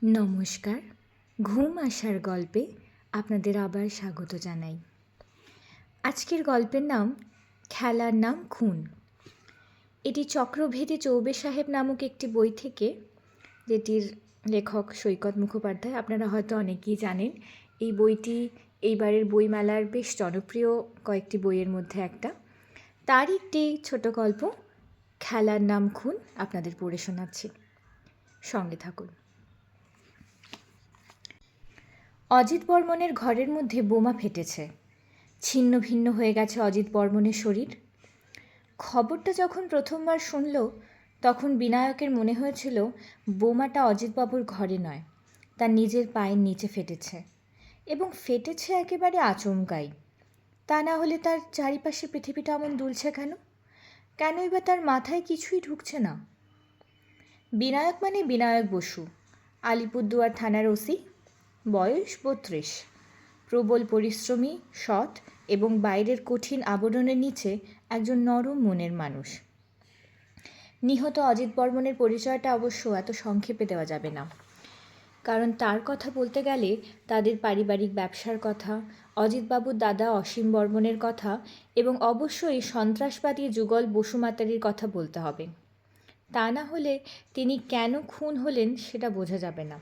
নমস্কার। ঘুম আসার গল্পে আপনাদের আবার স্বাগত জানাই। আজকের গল্পের নাম খেলার নাম খুন। এটি চক্রভেদী চৌবে সাহেব নামক একটি বই থেকে, যেটির লেখক সৈকত মুখোপাধ্যায়। আপনারা হয়তো অনেকেই জানেন এই বইটি এইবারের বইমেলার বেশ জনপ্রিয় কয়েকটি বইয়ের মধ্যে একটা। তার একটি ছোট গল্প খেলার নাম খুন আপনাদের পড়ে শোনাচ্ছি, সঙ্গে থাকুন। অজিত বর্মনের ঘরের মধ্যে বোমা ফেটেছে। ছিন্ন ভিন্ন হয়ে গেছে অজিত বর্মনের শরীর। খবরটা যখন প্রথমবার শুনল তখন বিনায়কের মনে হয়েছিল বোমাটা অজিতবাবুর ঘরে নয়, তার নিজের পায়ের নিচে ফেটেছে, এবং ফেটেছে একেবারে আচমকাই। তা না হলে তার চারিপাশে পৃথিবীটা এমন দুলছে কেন? কেনই বা তার মাথায় কিছুই ঢুকছে না? বিনায়ক মানে বিনায়ক বসু, আলিপুরদুয়ার থানার ওসি, বয়স 32, প্রবল পরিশ্রমী, সৎ এবং বাইরের কঠিন আবরণের নিচে একজন নরম মনের মানুষ। নিহত অজিত বর্মনের পরিচয়টা অবশ্য এত সংক্ষেপে দেওয়া যাবে না, কারণ তার কথা বলতে গেলে তাদের পারিবারিক ব্যবসার কথা, অজিতবাবুর দাদা অসীম বর্মনের কথা এবং অবশ্যই সন্ত্রাসবাদী যুগল বসুমাতারির কথা বলতে হবে। তা না হলে তিনি কেন খুন হলেন সেটা বোঝা যাবে না।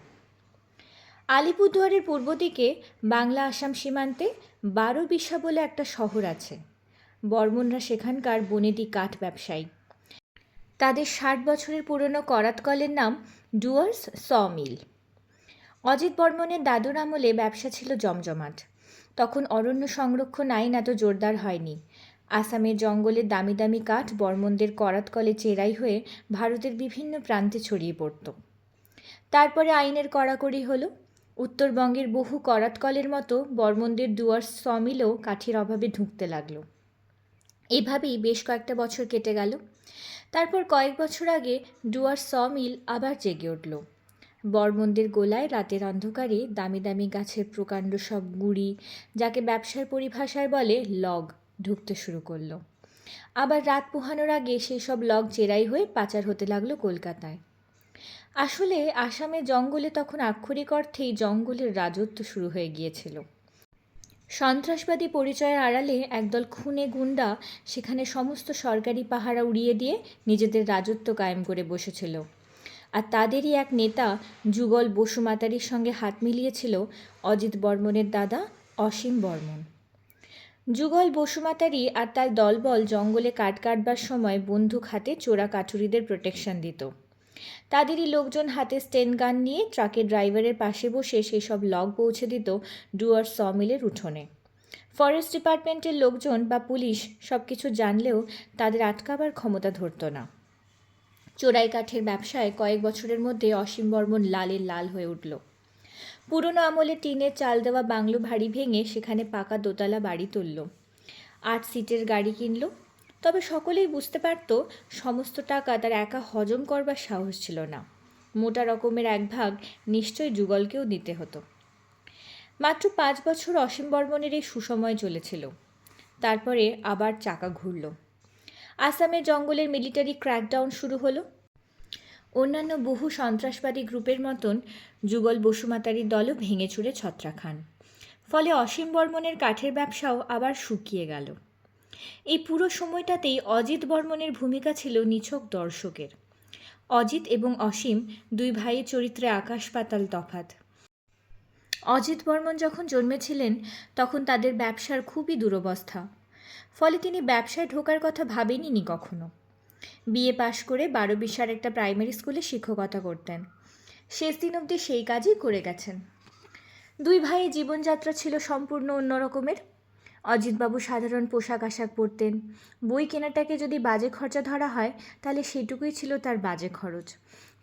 আলিপুরদুয়ারের পূর্ব দিকে বাংলা আসাম সীমান্তে 12বিশা বলে একটা শহর আছে। বর্মনরা সেখানকার বনেদি কাঠ ব্যবসায়ী। তাদের 60 বছরের পুরনো করাতকলের নাম ডুয়ার্স স মিল। অজিত বর্মনের দাদুর আমলে ব্যবসা ছিল জমজমাট। তখন অরণ্য সংরক্ষণ আইন এত জোরদার হয়নি। আসামের জঙ্গলের দামি দামি কাঠ বর্মনদের করাতকলে চেরাই হয়ে ভারতের বিভিন্ন প্রান্তে ছড়িয়ে পড়ত। তারপরে আইনের কড়াকড়ি হলো। উত্তরবঙ্গের বহু করাতকলের মতো বর্মনদের ডুয়ার্স সমিলও কাঠের অভাবে ঢুকতে লাগলো। এভাবেই বেশ কয়েকটা বছর কেটে গেল। তারপর কয়েক বছর আগে ডুয়ার্স সমিল আবার জেগে উঠল। বর্মনদের গোলায় রাতের অন্ধকারে দামি দামি গাছের প্রকাণ্ড সব গুঁড়ি, যাকে ব্যবসার পরিভাষায় বলে লগ, ঢুকতে শুরু করলো। আবার রাত পোহানোর আগে সেই সব লগ চেরাই হয়ে পাচার হতে লাগলো কলকাতায়। আসলে আসামের জঙ্গলে তখন আক্ষরিক অর্থেই জঙ্গলের রাজত্ব শুরু হয়ে গিয়েছিল। সন্ত্রাসবাদী পরিচয়ের আড়ালে একদল খুনে গুন্ডা সেখানে সমস্ত সরকারি পাহারা উড়িয়ে দিয়ে নিজেদের রাজত্ব কায়েম করে বসেছিল। আর তাদেরই এক নেতা যুগল বসুমাতারির সঙ্গে হাত মিলিয়েছিল অজিত বর্মনের দাদা অসীম বর্মন। যুগল বসুমাতারি আর তার দলবল জঙ্গলে কাঠ কাটবার সময় বন্দুক হাতে চোরা কাঠুরিদের প্রোটেকশন দিত। তাদেরই লোকজন হাতে স্টেন গান নিয়ে ট্রাকের ড্রাইভারের পাশে বসে সেই সব লগ পৌঁছে দিত ডুয়ার্স সমিলের উঠোনে। ফরেস্ট ডিপার্টমেন্টের লোকজন বা পুলিশ সব কিছু জানলেও তাদের আটকাবার ক্ষমতা ধরত না। চোরাই কাঠের ব্যবসায় কয়েক বছরের মধ্যে অসীম বর্মন লালের লাল হয়ে উঠল। পুরনো আমলে টিনের চাল দেওয়া বাংলো ভারী ভেঙে সেখানে পাকা দোতলা বাড়ি তুলল। 8 সিটের গাড়ি কিনল। তবে সকলেই বুঝতে পারত সমস্ত টাকা তার একা হজম করবার সাহস ছিল না। মোটা রকমের এক ভাগ নিশ্চয়ই যুগলকেও দিতে হতো। মাত্র 5 বছর অসীম বর্মনের এই সুসময় চলেছিল। তারপরে আবার চাকা ঘুরল। আসামের জঙ্গলের মিলিটারি ক্র্যাকডাউন শুরু হলো। অন্যান্য বহু সন্ত্রাসবাদী গ্রুপের মতন যুগল বসুমাতারির দলও ভেঙে চুরে ছত্রা খান। ফলে অসীম বর্মনের কাঠের ব্যবসাও আবার শুকিয়ে গেল। এই পুরো সময়টাতেই অজিত বর্মনের ভূমিকা ছিল নিছক দর্শকের। অজিত এবং অসীম দুই ভাইয়ের চরিত্রে আকাশ পাতাল তফাৎ। অজিত বর্মন যখন জন্মেছিলেন তখন তাদের ব্যবসার খুবই দুরবস্থা। ফলে তিনি ব্যবসায় ঢোকার কথা ভাবেননি কখনো। বিএ পাশ করে 12বিশার একটা প্রাইমারি স্কুলে শিক্ষকতা করতেন। শেষ দিন অবধি সেই কাজই করে গেছেন। দুই ভাইয়ের জীবনযাত্রা ছিল সম্পূর্ণ অন্যরকমের। অজিতবাবু সাধারণ পোশাক আশাক পরতেন। বই কেনাটাকে যদি বাজে খরচা ধরা হয় তাহলে সেটুকুই ছিল তার বাজে খরচ।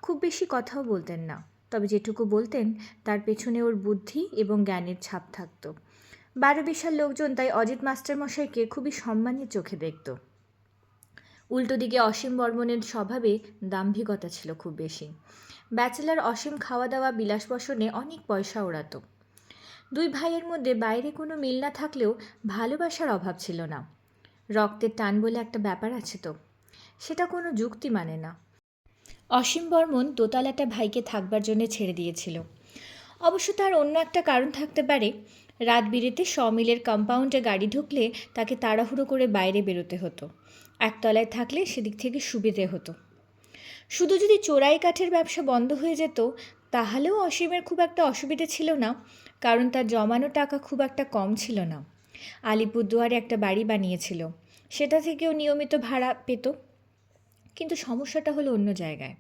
খুব বেশি কথাও বলতেন না, তবে যেটুকু বলতেন তার পেছনে ওর বুদ্ধি এবং জ্ঞানের ছাপ থাকত। 12বিশার লোকজন তাই অজিত মাস্টারমশাইকে খুবই সম্মানের চোখে দেখত। উল্টো দিকে অসীম বর্মনের স্বভাবে দাম্ভিকতা ছিল খুব বেশি। ব্যাচেলার অসীম খাওয়া দাওয়া বিলাসবসনে অনেক পয়সা ওড়াতো। দুই ভাইয়ের মধ্যে বাইরে কোনো মিল না থাকলেও ভালোবাসার অভাব ছিল না। রক্তের টান বলে একটা ব্যাপার আছে তো, সেটা কোনো যুক্তি মানে না। অসীম বর্মন দোতলাটা ভাইকে থাকবার জন্য ছেড়ে দিয়েছিল। অবশ্য তার অন্য একটা কারণ থাকতে পারে। রাত বিরেতে সমিলের কম্পাউন্ডে গাড়ি ঢুকলে তাকে তাড়াহুড়ো করে বাইরে বেরোতে হতো। একতলায় থাকলে সেদিক থেকে সুবিধে হতো। শুধু যদি চোরাই কাঠের ব্যবসা বন্ধ হয়ে যেত তাহলেও অসীমের খুব একটা অসুবিধে ছিল না, কারণ তার জমানো টাকা খুব একটা কম ছিল না। আলিপুরদুয়ারে একটা বাড়ি বানিয়েছিল, সেটা থেকেও নিয়মিত ভাড়া পেত। কিন্তু সমস্যাটা হলো অন্য জায়গায়।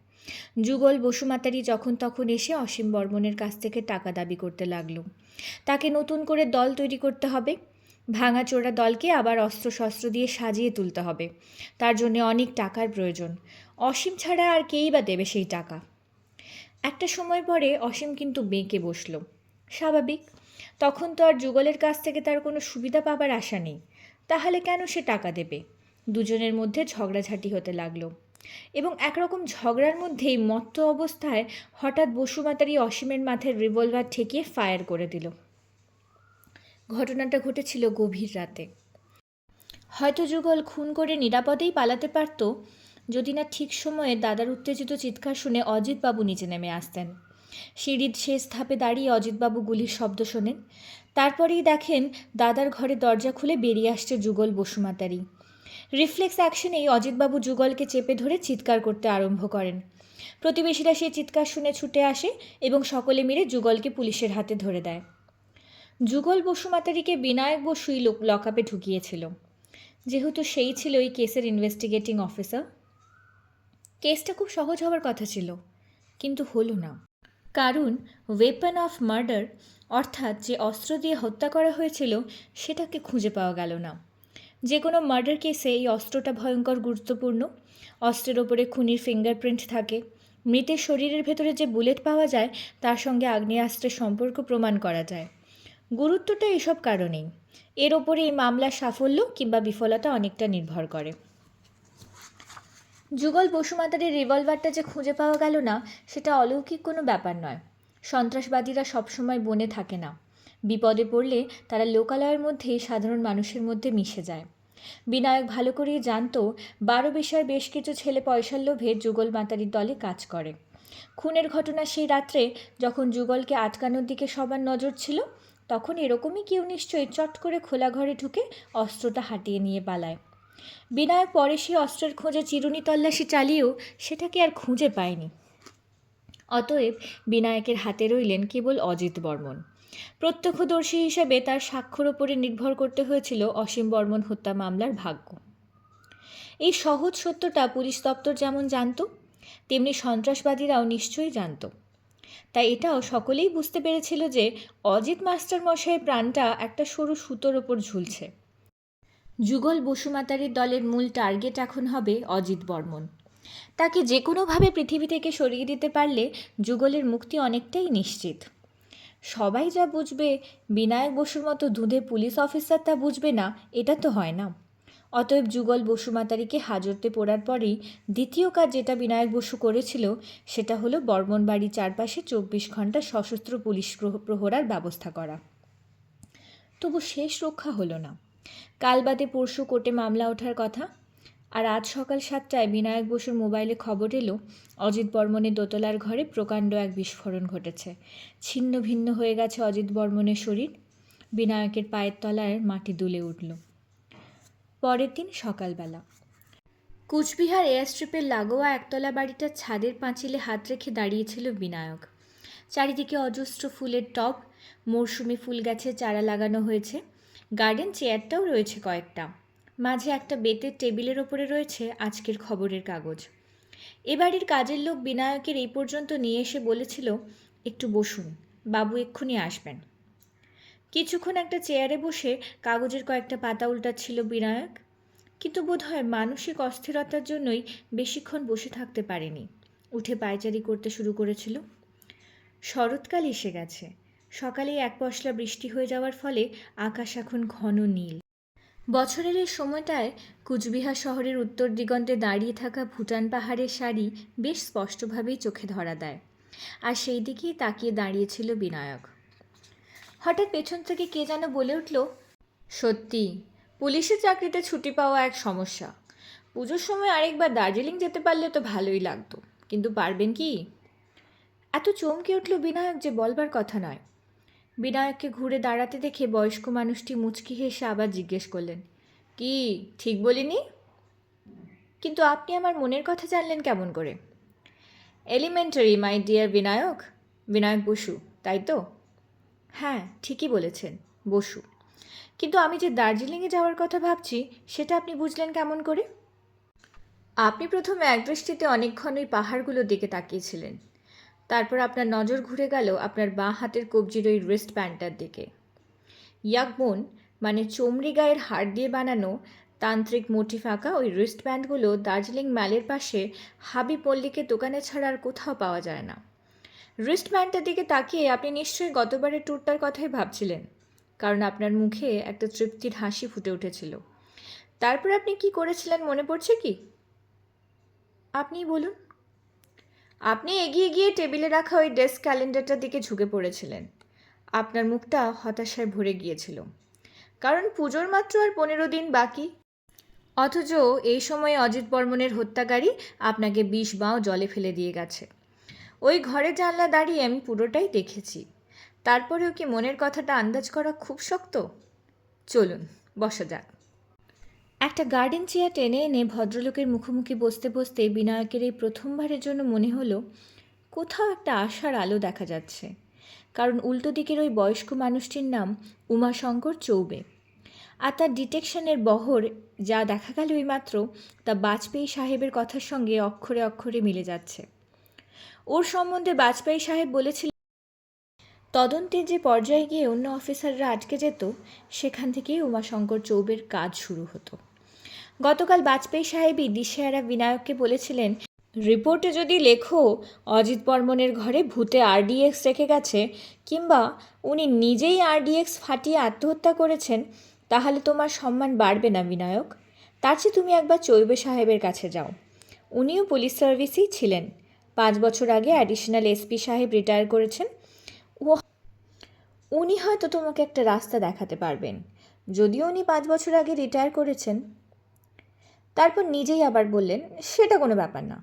যুগল বসুমাতারি যখন তখন এসে অসীম বর্মনের কাছ থেকে টাকা দাবি করতে লাগলো। তাকে নতুন করে দল তৈরি করতে হবে, ভাঙাচোরা দলকে আবার অস্ত্রশস্ত্র দিয়ে সাজিয়ে তুলতে হবে। তার জন্য অনেক টাকার প্রয়োজন। অসীম ছাড়া আর কেই বা দেবে সেই টাকা? একটা সময় পরে অসীম কিন্তু বেঁকে বসল। স্বাভাবিক, তখন তো আর যুগলের কাছ থেকে তার কোনো সুবিধা পাবার আশা নেই। তাহলে কেন সে টাকা দেবে? দুজনের মধ্যে ঝগড়াঝাটি হতে লাগলো, এবং একরকম ঝগড়ার মধ্যেই মত্ত অবস্থায় হঠাৎ বসুমাতারি অসীমের মাথায় রিভলভার ঠেকিয়ে ফায়ার করে দিল। ঘটনাটা ঘটেছিল গভীর রাতে। হয়তো যুগল খুন করে নিরাপদেই পালাতে পারত, যদি না ঠিক সময়ে দাদার উত্তেজিত চিৎকার শুনে অজিতবাবু নিচে নেমে আসতেন। সিঁড়ির শেষ ধাপে দাঁড়িয়ে অজিতবাবু গুলির শব্দ শোনেন। তারপরেই দেখেন দাদার ঘরে দরজা খুলে বেরিয়ে আসছে যুগল বসুমাতারি। রিফ্লেক্স অ্যাকশনেই অজিতবাবু যুগলকে চেপে ধরে চিৎকার করতে আরম্ভ করেন। প্রতিবেশীরা সেই চিৎকার শুনে ছুটে আসে এবং সকলে মিলে যুগলকে পুলিশের হাতে ধরে দেয়। যুগল বসুমাতারিকে বিনায়ক বসুই লকআপে ঢুকিয়েছিল, যেহেতু সেই ছিল এই কেসের ইনভেস্টিগেটিং অফিসার। কেসটা খুব সহজ হওয়ার কথা ছিল, কিন্তু হলো না। কারণ ওয়েপন অফ মার্ডার, অর্থাৎ যে অস্ত্র দিয়ে হত্যা করা হয়েছিল, সেটাকে খুঁজে পাওয়া গেল না। যে কোনো মার্ডার কেসে এই অস্ত্রটা ভয়ঙ্কর গুরুত্বপূর্ণ। অস্ত্রের ওপরে খুনির ফিঙ্গারপ্রিন্ট থাকে। মৃতের শরীরের ভেতরে যে বুলেট পাওয়া যায় তার সঙ্গে আগ্নেয়াস্ত্রের সম্পর্ক প্রমাণ করা যায়। গুরুত্বটা এসব কারণেই। এর ওপরে এই মামলার সাফল্য কিংবা বিফলতা অনেকটা নির্ভর করে। যুগল বসুমাতারির রিভলভারটা যে খুঁজে পাওয়া গেল না, সেটা অলৌকিক কোনো ব্যাপার নয়। সন্ত্রাসবাদীরা সবসময় বনে থাকে না। বিপদে পড়লে তারা লোকালয়ের মধ্যেই সাধারণ মানুষের মধ্যে মিশে যায়। বিনায়ক ভালো করেই জানত 12 বেশার বেশ কিছু ছেলে পয়সার লোভে যুগল মাতারির দলে কাজ করে। খুনের ঘটনা সেই রাত্রে যখন যুগলকে আটকানোর দিকে সবার নজর ছিল, তখন এরকমই কেউ নিশ্চয়ই চট করে খোলা ঘরে ঢুকে অস্ত্রটা হাতিয়ে নিয়ে পালায়। বিনায়ক পরে সেই অস্ত্রের খোঁজে চিরুনি তল্লাশি চালিয়েও সেটাকে আর খুঁজে পায়নি। অতএব বিনায়কের হাতে রইলেন কেবল অজিত বর্মন। প্রত্যক্ষদর্শী হিসেবে তার স্বাক্ষর ওপরে নির্ভর করতে হয়েছিল অসীম বর্মন হত্যা মামলার ভাগ্য। এই সহজ সত্যটা পুলিশ দপ্তর যেমন জানত, তেমনি সন্ত্রাসবাদীরাও নিশ্চয়ই জানত। তাই এটাও সকলেই বুঝতে পেরেছিল যে অজিত মাস্টার মশাইয়ের প্রাণটা একটা সরু সুতোর ওপর ঝুলছে। যুগল বসুমাতারির দলের মূল টার্গেট এখন হবে অজিত বর্মন। তাকে যে কোনোভাবে পৃথিবী থেকে সরিয়ে দিতে পারলে যুগলের মুক্তি অনেকটাই নিশ্চিত। সবাই যা বুঝবে বিনায়ক বসুর মতো দুধে পুলিশ অফিসার তা বুঝবে না, এটা তো হয় না। অতএব যুগল বসুমাতারিকে হাজতে পড়ার পরেই দ্বিতীয় কাজ যেটা বিনায়ক বসু করেছিল, সেটা হলো বর্মন বাড়ির চারপাশে 24 ঘন্টা সশস্ত্র পুলিশ প্রহরার ব্যবস্থা করা। তবু শেষ রক্ষা হলো না। কাল বাদে পরশু কোর্টে মামলা ওঠার কথা, আর আজ সকাল 7টায় বিনায়ক বসুর মোবাইলে খবর এলো অজিত বর্মনের দোতলার ঘরে প্রকাণ্ড এক বিস্ফোরণ ঘটেছে। ছিন্ন ভিন্ন হয়ে গেছে অজিত বর্মনের শরীর। বিনায়কের পায়ের তলায় মাটি দুলে উঠল। পরের দিন সকালবেলা কুচবিহার এয়ারস্ট্রিপের লাগোয়া একতলা বাড়িটার ছাদের পাঁচিলে হাত রেখে দাঁড়িয়েছিল বিনায়ক। চারিদিকে অজস্র ফুলের টব, মরশুমি ফুল গাছের চারা লাগানো হয়েছে। গার্ডেন চেয়ারটাও রয়েছে কয়েকটা। মাঝে একটা বেতের টেবিলের ওপরে রয়েছে আজকের খবরের কাগজ। এ বাড়ির কাজের লোক বিনায়কের এই পর্যন্ত নিয়ে এসে বলেছিল, একটু বসুন, বাবু এক্ষুনি আসবেন। কিছুক্ষণ একটা চেয়ারে বসে কাগজের কয়েকটা পাতা উল্টাচ্ছিল বিনায়ক, কিন্তু বোধহয় মানসিক অস্থিরতার জন্যই বেশিক্ষণ বসে থাকতে পারেনি। উঠে পায়চারি করতে শুরু করেছিল। শরৎকাল এসে গেছে। সকালেই এক পশলা বৃষ্টি হয়ে যাওয়ার ফলে আকাশ এখন ঘন নীল। বছরের এই সময়টায় কুচবিহার শহরের উত্তর দিগন্তে দাঁড়িয়ে থাকা ভুটান পাহাড়ের সারি বেশ স্পষ্টভাবেই চোখে ধরা দেয়, আর সেই দিকেই তাকিয়ে দাঁড়িয়েছিল বিনায়ক। হঠাৎ পেছন থেকে কে যেন বলে উঠল, সত্যি পুলিশের চাকরিতে ছুটি পাওয়া এক সমস্যা। পুজোর সময় আরেকবার দার্জিলিং যেতে পারলে তো ভালোই লাগতো। কিন্তু পারবেন কি? এত চমকে উঠল বিনায়ক যে বলবার কথা নয়। বিনায়ককে ঘুরে দাঁড়াতে দেখে বয়স্ক মানুষটি মুচকি হেসে আবার জিজ্ঞেস করলেন, কি ঠিক বলিনি? কিন্তু আপনি আমার মনের কথা জানলেন কেমন করে? Elementary my dear Binayak. Binayak Basu, তাই তো? হ্যাঁ, ঠিকই বলেছেন, বসু। কিন্তু আমি যে দার্জিলিংয়ে যাওয়ার কথা ভাবছি সেটা আপনি বুঝলেন কেমন করে? আপনি প্রথমে একদৃষ্টিতে অনেকক্ষণ ওই পাহাড়গুলোর দিকে তাকিয়েছিলেন। তারপর আপনার নজর ঘুরে গেল আপনার বাঁ হাতের কবজির ওই রিস্ট ব্যান্ডটার দিকে। ইয়াকবোন মানে চমড়ি গায়ের হাড় দিয়ে বানানো তান্ত্রিক মোটিফ আঁকা ওই রিস্ট ব্যান্ডগুলো দার্জিলিং ম্যালের পাশে হাবি পল্লিকের দোকানে ছাড়া আর কোথাও পাওয়া যায় না। রিস্ট ব্যান্ডটার দিকে তাকিয়ে আপনি নিশ্চয়ই গতবারের ট্যুরটার কথাই ভাবছিলেন, কারণ আপনার মুখে একটা তৃপ্তির হাসি ফুটে উঠেছিল। তারপর আপনি কি করেছিলেন মনে পড়ছে কি? আপনিই বলুন। আপনি এগিয়ে গিয়ে টেবিলে রাখা ওই ডেস্ক ক্যালেন্ডারটার দিকে ঝুঁকে পড়েছিলেন। আপনার মুখটা হতাশায় ভরে গিয়েছিল, কারণ পুজোর মাত্র আর 15 দিন বাকি। অথচ এই সময়ে অজিত বর্মনের হত্যাকারী আপনাকে 20 বাঁও জলে ফেলে দিয়ে গেছে। ওই ঘরে জানলা দাঁড়িয়ে আমি পুরোটাই দেখেছি। তারপরেও কি মনের কথাটা আন্দাজ করা খুব শক্ত? চলুন বসা যাক। একটা গার্ডেন চেয়ার টেনে এনে ভদ্রলোকের মুখোমুখি বসতে বসতে বিনায়কের এই প্রথমবারের জন্য মনে হলো কোথাও একটা আশার আলো দেখা যাচ্ছে, কারণ উল্টো দিকের ওই বয়স্ক মানুষটির নাম উমাশঙ্কর চৌবে। আর তার ডিটেকশনের বহর যা দেখা গেল এইমাত্র, তা বাজপেয়ী সাহেবের কথার সঙ্গে অক্ষরে অক্ষরে মিলে যাচ্ছে। ওর সম্বন্ধে বাজপেয়ী সাহেব বলেছিলেন তদন্তের যে পর্যায়ে গিয়ে অন্য অফিসাররা আটকে যেত, সেখান থেকেই উমাশঙ্কর চৌবের কাজ শুরু হতো। গতকাল বাজপেয়ী সাহেবই দিশেহারা বিনায়ককে বলেছিলেন, রিপোর্টে যদি লেখো অজিত বর্মনের ঘরে ভূতে আরডিএক্স রেখে গেছে, কিংবা উনি নিজেই আরডিএক্স ফাটিয়ে আত্মহত্যা করেছেন, তাহলে তোমার সম্মান বাড়বে না বিনায়ক। তার চেয়ে তুমি একবার চৌবে সাহেবের কাছে যাও। উনিও পুলিশ সার্ভিসেই ছিলেন। 5 বছর আগে অ্যাডিশনাল এসপি সাহেব রিটায়ার করেছেন। উনি হয়তো তোমাকে একটা রাস্তা দেখাতে পারবেন, যদিও উনি 5 বছর আগে রিটায়ার করেছেন। তারপর নিজেই আবার বললেন, সেটা কোনো ব্যাপার না।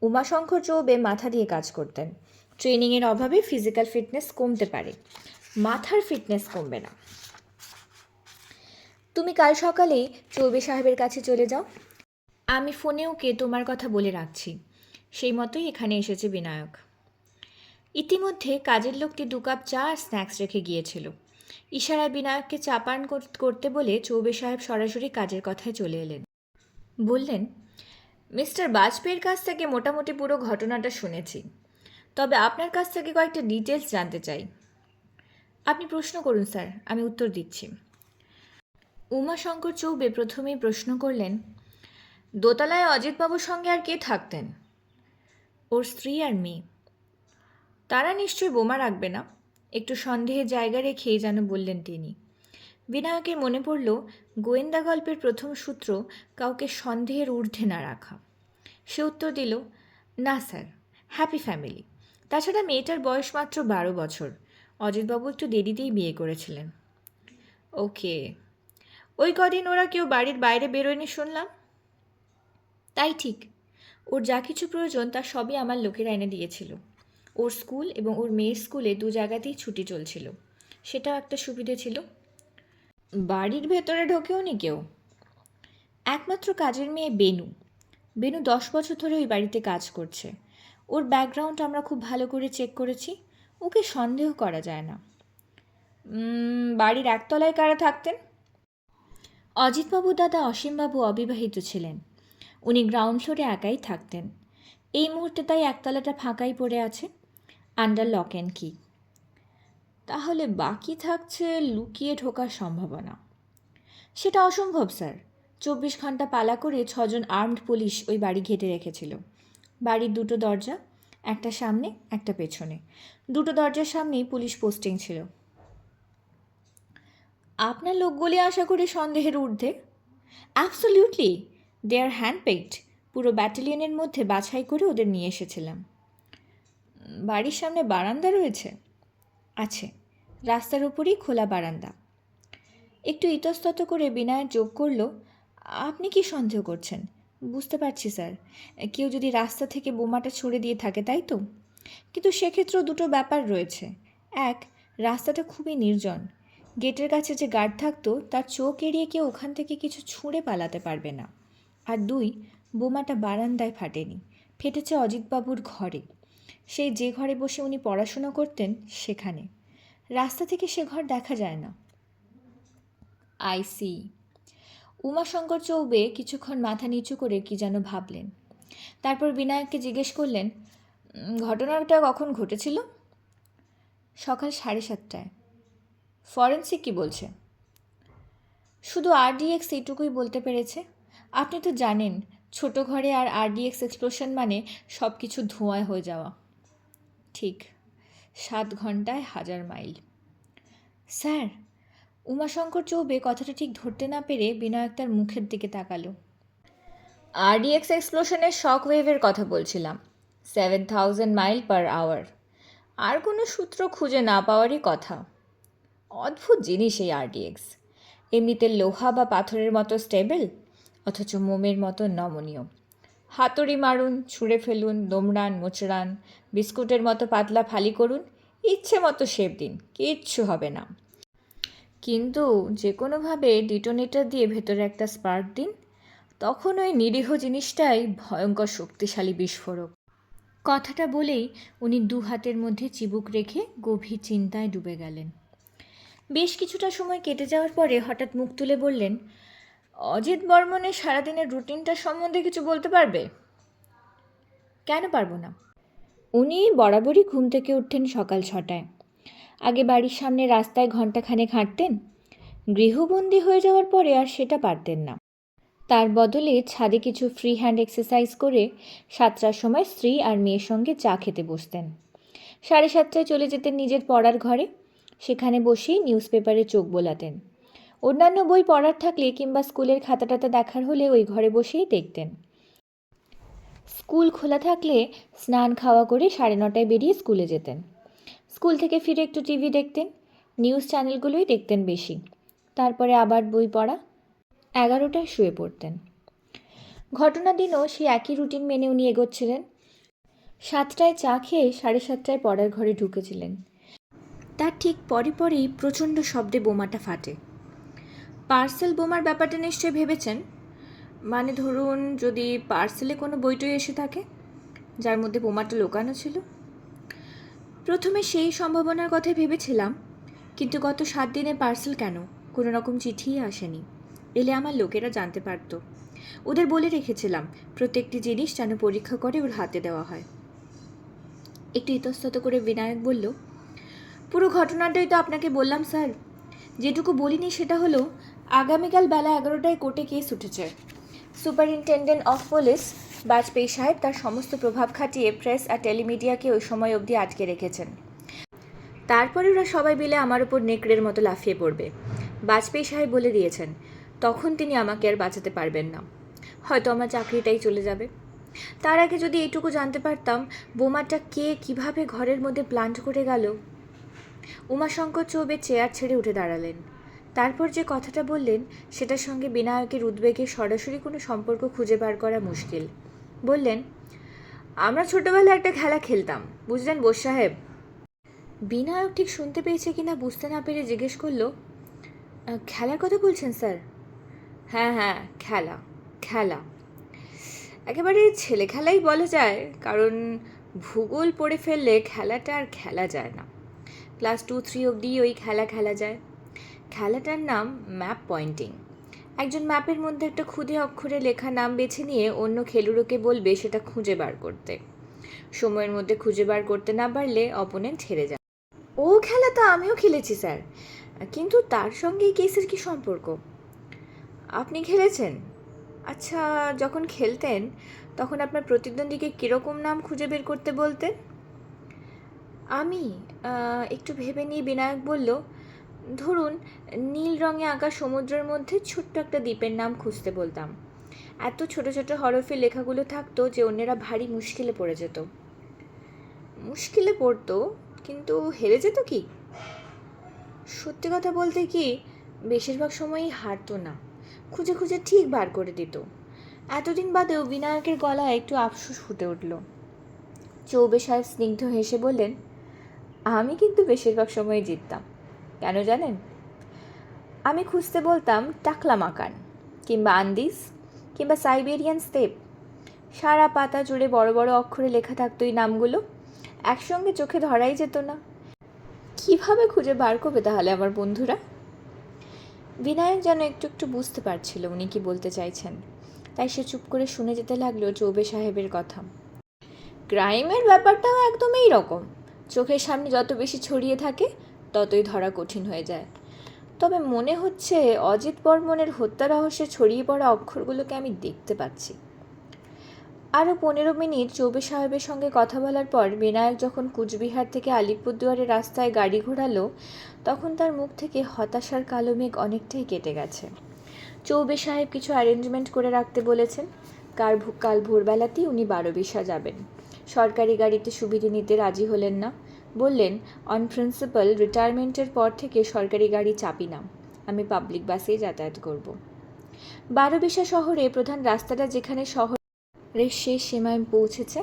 উমাশঙ্কর চৌবে মাথা দিয়ে কাজ করতেন। ট্রেনিংয়ের অভাবে ফিজিক্যাল ফিটনেস কমতে পারে, মাথার ফিটনেস কমবে না। তুমি কাল সকালেই চৌবে সাহেবের কাছে চলে যাও। আমি ফোনে ওকে তোমার কথা বলে রাখছি। সেই মতোই এখানে এসেছে বিনায়ক। ইতিমধ্যে কাজের লোকটি 2 কাপ চা আর স্ন্যাক্স রেখে গিয়েছিল। ইশারায় বিনায়ককে চা পান করতে বলে চৌবে সাহেব সরাসরি কাজের কথায় চলে এলেন। বললেন, মিস্টার বাজপেয়ীর কাছ থেকে মোটামুটি পুরো ঘটনাটা শুনেছি, তবে আপনার কাছ থেকে কয়েকটা ডিটেলস জানতে চাই। আপনি প্রশ্ন করুন স্যার, আমি উত্তর দিচ্ছি। উমাশঙ্কর চৌবে প্রথমেই প্রশ্ন করলেন, দোতলায় অজিতবাবুর সঙ্গে আর কে থাকতেন? ওর স্ত্রী আর মেয়ে। তারা নিশ্চয়ই বোমা রাখবে না, একটু সন্দেহের জায়গা রেখেই যেন বললেন তিনি। বিনায়কের মনে পড়ল গোয়েন্দা গল্পের প্রথম সূত্র কাউকে সন্দেহের ঊর্ধ্বে না রাখা। সে উত্তর দিল, না স্যার, হ্যাপি ফ্যামিলি। তাছাড়া মেয়েটার বয়স মাত্র 12 বছর। অজিতবাবু একটু দেরিতেই বিয়ে করেছিলেন। ওকে, ওই কদিন ওরা কেউ বাড়ির বাইরে বেরোয়নি শুনলাম। তাই ঠিক। ওর যা কিছু প্রয়োজন তার সবই আমার লোকেরা এনে দিয়েছিল। ওর স্কুল এবং ওর মেয়ের স্কুলে 2 জায়গাতেই ছুটি চলছিল, সেটাও একটা সুবিধে ছিল। বাড়ির ভেতরে ঢোকেওনি কেউ। একমাত্র কাজের মেয়ে বেনু। বেনু 10 বছর ধরে ওই বাড়িতে কাজ করছে। ওর ব্যাকগ্রাউন্ড আমরা খুব ভালো করে চেক করেছি, ওকে সন্দেহ করা যায় না। বাড়ির একতলায় কারা থাকতেন? অজিতবাবু দাদা অসীমবাবু অবিবাহিত ছিলেন। উনি গ্রাউন্ড ফ্লোরে একাই থাকতেন। এই মুহূর্তে তাই একতলাটা ফাঁকাই পড়ে আছে, আন্ডার লক অ্যান্ড কি। তাহলে বাকি থাকছে লুকিয়ে ঢোকার সম্ভাবনা। সেটা অসম্ভব স্যার। 24 ঘন্টা পালা করে 6 জন আর্মড পুলিশ ওই বাড়ি ঘেটে রেখেছিল। বাড়ির 2টো দরজা, একটা সামনে একটা পেছনে। 2টো দরজার সামনেই পুলিশ পোস্টিং ছিল। আপনার লোকগুলি আশা করি সন্দেহের ঊর্ধ্বে? অ্যাবসলিউটলি, দে আর হ্যান্ডপিকড। পুরো ব্যাটালিয়নের মধ্যে বাছাই করে ওদের নিয়ে এসেছিলাম। বাড়ির সামনে বারান্দা রয়েছে? আছে, রাস্তার উপরই খোলা বারান্দা। একটু ইতস্তত করে বিনায়ক যোগ করল, আপনি কি সন্দেহ করছেন? বুঝতে পারছি স্যার, কেউ যদি রাস্তা থেকে বোমাটা ছুড়ে দিয়ে থাকে, তাই তো? কিন্তু সেক্ষেত্রেও দুটো ব্যাপার রয়েছে। এক, রাস্তাটা খুবই নির্জন। গেটের কাছে যে গার্ড থাকতো তার চোখ এড়িয়ে কেউ ওখান থেকে কিছু ছুঁড়ে পালাতে পারবে না। আর দুই, বোমাটা বারান্দায় ফাটেনি, ফেটেছে অজিতবাবুর ঘরে। সেই যে ঘরে বসে উনি পড়াশুনো করতেন সেখানে। রাস্তা থেকে সে ঘর দেখা যায় না। I C. উমাশঙ্কর চৌবে কিছুক্ষণ মাথা নিচু করে কি যেন ভাবলেন। তারপর বিনায়ককে জিজ্ঞেস করলেন, ঘটনাটা কখন ঘটেছিল? সকাল 7:30টায়। ফরেন্সিক কি বলছে? শুধু আরডিএক্স এইটুকুই বলতে পেরেছে। আপনি তো জানেন, ছোট ঘরে আর আরডিএক্স এক্সপ্লোশন মানে সব কিছু ধোঁয়ায় হয়ে যাওয়া। ঠিক, 7 ঘন্টায় 1000 মাইল। স্যার, উমাশঙ্কর চৌবে কথাটা ঠিক ধরতে না পেরে বিনায়ক তার মুখের দিকে তাকালো। আরডিএক্স এক্সপ্লোশনের শক ওয়েভের কথা বলছিলাম। 7000 মাইল পার আওয়ার। আর কোনো সূত্র খুঁজে না পাওয়ারই কথা। অদ্ভুত জিনিস এই আরডিএক্স। এমনিতে লোহা বা পাথরের মতো স্টেবল, অথচ মোমের মতো নমনীয়। হাতুড়ি মারুন, ছুঁড়ে ফেলুন, দোমড়ান, মোচড়ান, বিস্কুটের মতো পাতলা ফালি করুন, ইচ্ছে মতো শেপ দিন, কিচ্ছু হবে না। কিন্তু যে কোনোভাবে ডিটোনেটর দিয়ে ভেতরে একটা স্পার্ক দিন, তখন ওই নিরীহ জিনিসটাই ভয়ঙ্কর শক্তিশালী বিস্ফোরক। কথাটা বলেই উনি 2 হাতের মধ্যে চিবুক রেখে গভীর চিন্তায় ডুবে গেলেন। বেশ কিছুটা সময় কেটে যাওয়ার পরে হঠাৎ মুখ তুলে বললেন, অজিত বর্মনের সারাদিনের রুটিনটা সম্বন্ধে কিছু বলতে পারবে? কেন পারবো না? উনি বরাবরই ঘুম থেকে উঠতেন সকাল 6টায়। আগে বাড়ির সামনে রাস্তায় ঘণ্টাখানেক হাঁটতেন। গৃহবন্দী হয়ে যাওয়ার পরে আর সেটা পারতেন না। তার বদলে ছাদে কিছু ফ্রি হ্যান্ড এক্সারসাইজ করে 7টার সময় স্ত্রী আর মেয়ের সঙ্গে চা খেতে বসতেন। 7:30টায় চলে যেতেন নিজের পড়ার ঘরে। সেখানে বসেই নিউজ পেপারে চোখ বোলাতেন। অন্যান্য বই পড়ার থাকলে কিংবা স্কুলের খাতা দেখার হলে ওই ঘরে বসেই দেখতেন। স্কুল খোলা থাকলে স্নান খাওয়া করে 9:30টায় বেরিয়ে স্কুলে যেতেন। স্কুল থেকে ফিরে একটু টিভি দেখতেন। নিউজ চ্যানেলগুলোই দেখতেন বেশি। তারপরে আবার বই পড়া। 11টায় শুয়ে পড়তেন। ঘটনা দিনও সেই একই রুটিন মেনে উনি এগোচ্ছিলেন। 7টায় চা খেয়ে 7:30টায় পড়ার ঘরে ঢুকেছিলেন। তার ঠিক পরেই প্রচণ্ড শব্দে বোমাটা ফাটে। পার্সেল বোমার ব্যাপারটা নিশ্চয়ই ভেবেছেন। মানে ধরুন, যদি পার্সেলে কোনো বইটই এসে থাকে যার মধ্যে বোমাটা লুকানো ছিল। প্রথমে সেই সম্ভাবনার কথাই ভেবেছিলাম, কিন্তু গত 7 দিনে পার্সেল কেন, কোনো রকম চিঠিই আসেনি। এলে আমার লোকেরা জানতে পারত। ওদের বলে রেখেছিলাম প্রত্যেকটি জিনিস যেন পরীক্ষা করে ওর হাতে দেওয়া হয়। একটু ইতস্তত করে বিনায়ক বলল, পুরো ঘটনাটাই তো আপনাকে বললাম স্যার। যেটুকু বলিনি সেটা হলো, আগামীকাল বেলা 11টায় কোর্টে কেস উঠেছে। সুপারিনটেন্ডেন্ট অফ পুলিশ বাজপেয়ী সাহেব তার সমস্ত প্রভাব খাটিয়ে প্রেস আর টেলিমিডিয়াকে ওই সময় অবধি আটকে রেখেছেন। তারপরে ওরা সবাই মিলে আমার উপর নেকড়ের মতো লাফিয়ে পড়বে। বাজপেয়ী সাহেব বলে দিয়েছেন, তখন তিনি আমাকে আর বাঁচাতে পারবেন না। হয়তো আমার চাকরিটাই চলে যাবে। তার আগে যদি এইটুকু জানতে পারতাম বোমাটা কে কিভাবে ঘরের মধ্যে প্লান্ট করে গেল। উমাশঙ্কর চৌবে চেয়ার ছেড়ে উঠে দাঁড়ালেন। তারপর যে কথাটা বললেন সেটার সঙ্গে বিনায়কের উদ্বেগের সরাসরি কোনো সম্পর্ক খুঁজে বার করা মুশকিল। বললেন, আমরা ছোটবেলায় একটা খেলা খেলতাম, বুঝলেন বোস সাহেব? বিনায়ক ঠিক শুনতে পেয়েছে কিনা বুঝতে না পেরে জিজ্ঞেস করল, খেলার কথা বলছেন স্যার? হ্যাঁ হ্যাঁ, খেলা খেলা একেবারে ছেলে খেলাই বলা যায়, কারণ ভূগোল পড়ে ফেললে খেলাটা আর খেলা যায় না। ক্লাস 2-3 অবধি ওই খেলা খেলা যায়। খেলাটার নাম ম্যাপ পয়েন্টিং। একজন ম্যাপের মধ্যে একটা ক্ষুদে অক্ষরে লেখা নাম বেছে নিয়ে অন্য খেলুড়োকে বলবে সেটা খুঁজে বার করতে। সময়ের মধ্যে খুঁজে বার করতে না পারলে অপোনেন্ট হেরে যায়। ও খেলা তো আমিও খেলেছি স্যার, কিন্তু তার সঙ্গে এই কেসের কি সম্পর্ক? আপনি খেলেছেন? আচ্ছা, যখন খেলতেন তখন আপনার প্রতিদ্বন্দ্বীকে কীরকম নাম খুঁজে বের করতে বলতেন? আমি একটু ভেবে নিয়ে বিনায়ক বলল, ধরুন নীল রঙে আঁকা সমুদ্রের মধ্যে ছোট্ট একটা দ্বীপের নাম খুঁজতে বলতাম। এত ছোট ছোট হরফে লেখাগুলো থাকতো যে অন্যেরা ভারী মুশকিলে পড়ে যেত। মুশকিলে পড়তো, কিন্তু হেরে যেত কি? সত্যি কথা বলতে কি, বেশিরভাগ সময়ই হারতো না, খুঁজে খুঁজে ঠিক বার করে দিত। এতদিন বাদেও বিনায়কের গলায় একটু আফসোস ফুটে উঠল। চৌবে সাহেব স্নিগ্ধ হেসে বললেন, আমি কিন্তু বেশিরভাগ সময় জিততাম। কেন জানেন? আমি খুঁজতে বলতাম টাকলা মাকান, কিংবা আন্দিজ, কিংবা সাইবেরিয়ান স্টেপ। সারা পাতা জুড়ে বড় বড় অক্ষরে লেখা থাকতো এই নামগুলো, একসঙ্গে চোখে ধরাই যেত না। কিভাবে খুঁজে বার করবে তাহলে আমার বন্ধুরা? বিনায়ক যেন একটু একটু বুঝতে পারছিল উনি কি বলতে চাইছেন, তাই সে চুপ করে শুনে যেতে লাগলো চৌবে সাহেবের কথা। ক্রাইমের ব্যাপারটাও একদম এই রকম, চোখের সামনে যত বেশি ছড়িয়ে থাকে ততই ধরা কঠিন হয়ে যায়। তবে মনে হচ্ছে অজিত বর্মনের হত্যা রহস্যে ছড়িয়ে পড়া অক্ষরগুলোকে আমি দেখতে পাচ্ছি। আরও 15 মিনিট চৌবে সাহেবের সঙ্গে কথা বলার পর বিনায়ক যখন কুচবিহার থেকে আলিপুরদুয়ারের রাস্তায় গাড়ি ঘোরালো, তখন তার মুখ থেকে হতাশার কালো মেঘ অনেকটাই কেটে গেছে। চৌবে সাহেব কিছু অ্যারেঞ্জমেন্ট করে রাখতে বলেছেন। কাল ভোরবেলাতেই উনি 12 যাবেন। সরকারি গাড়িতে সুবিধে নিতে রাজি হলেন না। বললেন, অন প্রিন্সিপাল রিটায়ারমেন্টের পর থেকে সরকারি গাড়ি চাপি না, আমি পাবলিক বাসেই যাতায়াত করব। 12 শহরে প্রধান রাস্তাটা যেখানে শহরের শেষ সীমায় পৌঁছেছে,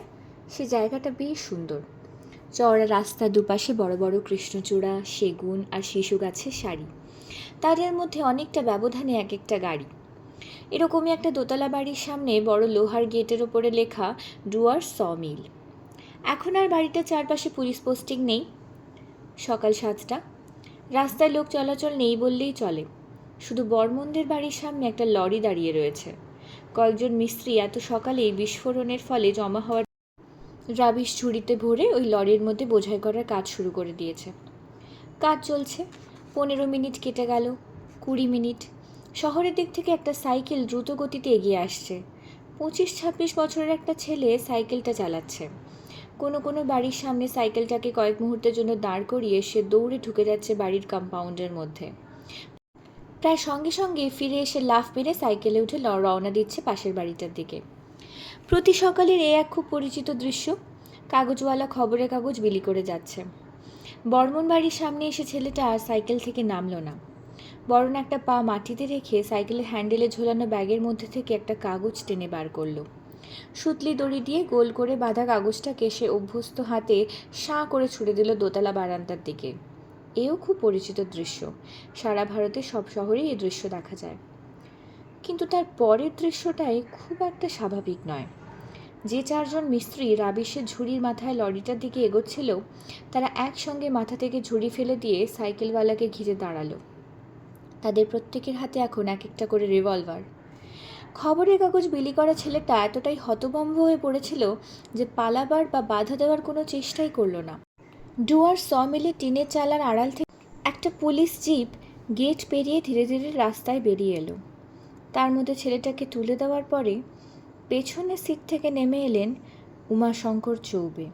সে জায়গাটা বেশ সুন্দর। চওড়া রাস্তা দুপাশে বড় বড় কৃষ্ণচূড়া, সেগুন আর শিশু গাছের সারি, তাদের মধ্যে অনেকটা ব্যবধানে এক একটা গাড়ি। এরকমই একটা দোতলা বাড়ির সামনে বড় লোহার গেটের ওপরে লেখা ডুয়ার স মিল। এখন আর বাড়িটার চারপাশে পুলিশ পোস্টিং নেই। সকাল 7টা, রাস্তায় লোক চলাচল নেই বললেই চলে। শুধু বর্মনদের বাড়ির সামনে একটা লরি দাঁড়িয়ে রয়েছে। কয়েকজন মিস্ত্রি এত সকালেই বিস্ফোরণের ফলে জমা হওয়া রাবিশ ঝুড়িতে ভরে ওই লরির মধ্যে বোঝাই করার কাজ শুরু করে দিয়েছে। কাজ চলছে। 15 মিনিট কেটে গেল, 20 মিনিট। শহরের দিক থেকে একটা সাইকেল দ্রুত গতিতে এগিয়ে আসছে। 25-26 বছরের একটা ছেলে সাইকেলটা চালাচ্ছে। কোনো বাড়ির সামনে সাইকেলটাকে কয়েক মুহূর্তের জন্য দাঁড় করিয়ে সে দৌড়ে ঢুকে যাচ্ছে বাড়ির কম্পাউন্ডের মধ্যে। প্রায় সঙ্গে সঙ্গে ফিরে এসে লাফ মেরে সাইকেলে উঠে রওনা দিচ্ছে পাশের বাড়িটার দিকে। প্রতি সকালের এক খুব পরিচিত দৃশ্য। কাগজওয়ালা খবরের কাগজ বিলি করে যাচ্ছে। বর্মন বাড়ির সামনে এসে ছেলেটা আর সাইকেল থেকে নামলো না, বরং একটা পা মাটিতে রেখে সাইকেলের হ্যান্ডেলে ঝোলানো ব্যাগের মধ্যে থেকে একটা কাগজ টেনে বার করলো। সুতলি দড়ি দিয়ে গোল করে বাঁধা কাগজটাকে সে অভ্যস্ত হাতে সাঁ করে ছুড়ে দিল দোতলা বারান্দার দিকে। এও খুব পরিচিত দৃশ্য। সারা ভারতে সব শহরেই এই দৃশ্য দেখা যায়। কিন্তু তার পরের দৃশ্যটাই খুব একটা স্বাভাবিক নয়। যে 4 জন মিস্ত্রি রাবিশের ঝুড়ির মাথায় লরিটার দিকে এগোচ্ছিল, তারা একসঙ্গে মাথা থেকে ঝুড়ি ফেলে দিয়ে সাইকেলওয়ালাকে ঘিরে দাঁড়ালো। তাদের প্রত্যেকের হাতে এখন এক একটা করে রিভলভার। খবরের কাগজ বিলি করা ছেলেটা এতটাই হতভম্ব হয়ে পড়েছিল যে পালাবার বা বাধা দেওয়ার কোনো চেষ্টাই করল না। ডুয়ার স মিলে টিনের চালার আড়াল থেকে একটা পুলিশ জিপ গেট পেরিয়ে ধীরে ধীরে রাস্তায় বেরিয়ে এলো। তার মধ্যে ছেলেটাকে তুলে দেওয়ার পরে পেছনের সিট থেকে নেমে এলেন উমাশঙ্কর চৌবে।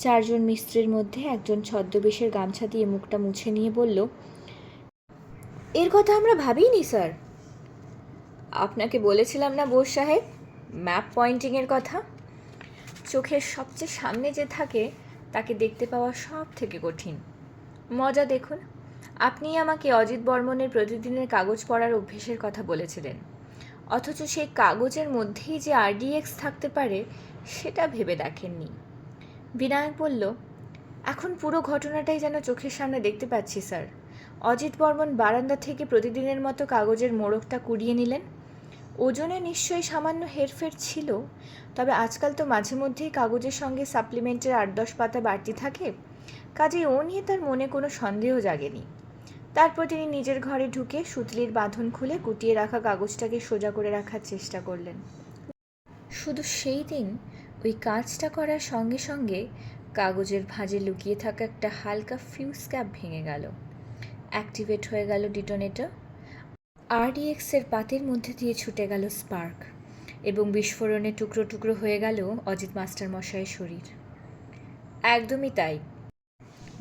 4 জন মিস্ত্রির মধ্যে একজন ছদ্মবেশের গামছা দিয়ে মুখটা মুছে নিয়ে বলল, এর কথা আমরা ভাবিনি স্যার। আপনাকে বলেছিলাম না বোস সাহেব, ম্যাপ পয়েন্টিংয়ের কথা। চোখের সবচেয়ে সামনে যে থাকে তাকে দেখতে পাওয়া সব থেকে কঠিন। মজা দেখুন, আপনি আমাকে অজিত বর্মনের প্রতিদিনের কাগজ পড়ার অভ্যেসের কথা বলেছিলেন, অথচ সেই কাগজের মধ্যেই যে RDX থাকতে পারে সেটা ভেবে দেখেননি। বিনায়ক বলল, এখন পুরো ঘটনাটাই যেন চোখের সামনে দেখতে পাচ্ছি স্যার। অজিত বর্মন বারান্দা থেকে প্রতিদিনের মতো কাগজের মোড়কটা কুড়িয়ে নিলেন। ওজনে নিশ্চয়ই সামান্য হেরফের ছিল, তবে আজকাল তো মাঝে মধ্যেই কাগজের সঙ্গে সাপ্লিমেন্টের 8-10 পাতা বাড়তি থাকে, কাজেই ও নিয়ে তার মনে কোনো সন্দেহ জাগেনি। তারপর তিনি নিজের ঘরে ঢুকে সুতলির বাঁধন খুলে গুটিয়ে রাখা কাগজটাকে সোজা করে রাখার চেষ্টা করলেন। শুধু সেই দিন ওই কাজটা করার সঙ্গে সঙ্গে কাগজের ভাঁজে লুকিয়ে থাকা একটা হালকা ফিউজ ক্যাপ ভেঙে গেল। অ্যাক্টিভেট হয়ে গেল ডিটোনেটর। RDX-এর পাতের মধ্যে দিয়ে ছুটে গেল স্পার্ক, এবং বিস্ফোরণে টুকরো টুকরো হয়ে গেল অজিত মাস্টার মশাইয়ের শরীর। একদমই তাই।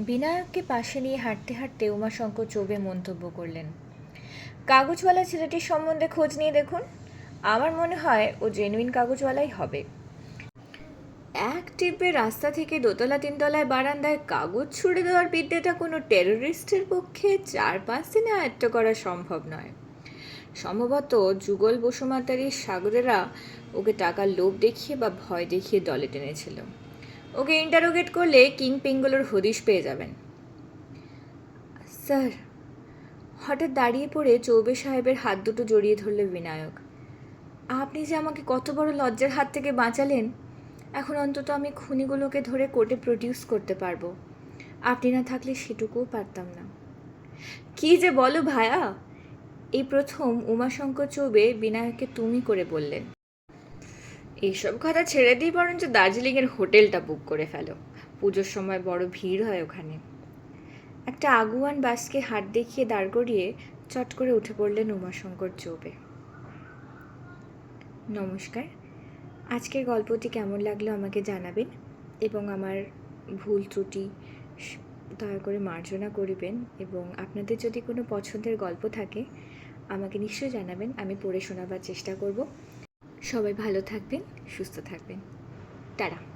বিনায়ককে পাশে নিয়ে হাঁটতে হাঁটতে উমাশঙ্কর চৌবে মন্তব্য করলেন, কাগজওয়ালা ছেলেটির সম্বন্ধে খোঁজ নিয়ে দেখুন। আমার মনে হয় ও জেনুইন কাগজওয়ালাই হবে। এক টিপে রাস্তা থেকে দোতলা 3 তলায় বারান্দায় কাগজ ছুড়ে দেওয়ার বিদ্যেটা কোনো টেররিস্টের পক্ষে 4-5 দিনে আয়ত্ত করা সম্ভব নয়। সম্ভবত যুগল বসুমাতারি সাগরেরা ওকে টাকার লোভ দেখিয়ে বা ভয় দেখিয়ে দলে টেনেছিল। ওকে ইন্টারোগেট করলে কিং পেঙ্গলোর হদিশ পেয়ে যাবেন। স্যার, হঠাৎ দাঁড়িয়ে পড়ে চৌবে সাহেবের হাত দুটো জড়িয়ে ধরল বিনায়ক। আপনি যে আমাকে কত বড় লজ্জার হাত থেকে বাঁচালেন, এখন অন্তত আমি খুনিগুলোকে ধরে কোর্টে প্রডিউস করতে পারবো। আপনি না থাকলে সেটুকুও পারতাম না। কি যে বলো ভায়া! এই প্রথম উমাশঙ্কর চৌবে বিনায়ককে তুমি করে বললেন। এইসব কথা ছেড়ে দিয়ে বরঞ্চ দার্জিলিংয়ের হোটেলটা বুক করে ফেলো। পুজোর সময় বড় ভিড় হয় ওখানে। একটা আগুয়ান বাসকে হাত দেখিয়ে দাঁড় করিয়ে চট করে উঠে পড়লেন উমাশঙ্কর চৌবে। নমস্কার। আজকের গল্পটি কেমন লাগলো আমাকে জানাবেন এবং আমার ভুল ত্রুটি দয়া করে মার্জনা করিবেন, এবং আপনাদের যদি কোনো পছন্দের গল্প থাকে আমাকে নিশ্চয়ই জানাবেন, আমি পড়ে শোনাবার চেষ্টা করব। সবাই ভালো থাকবেন, সুস্থ থাকবেন। টাটা।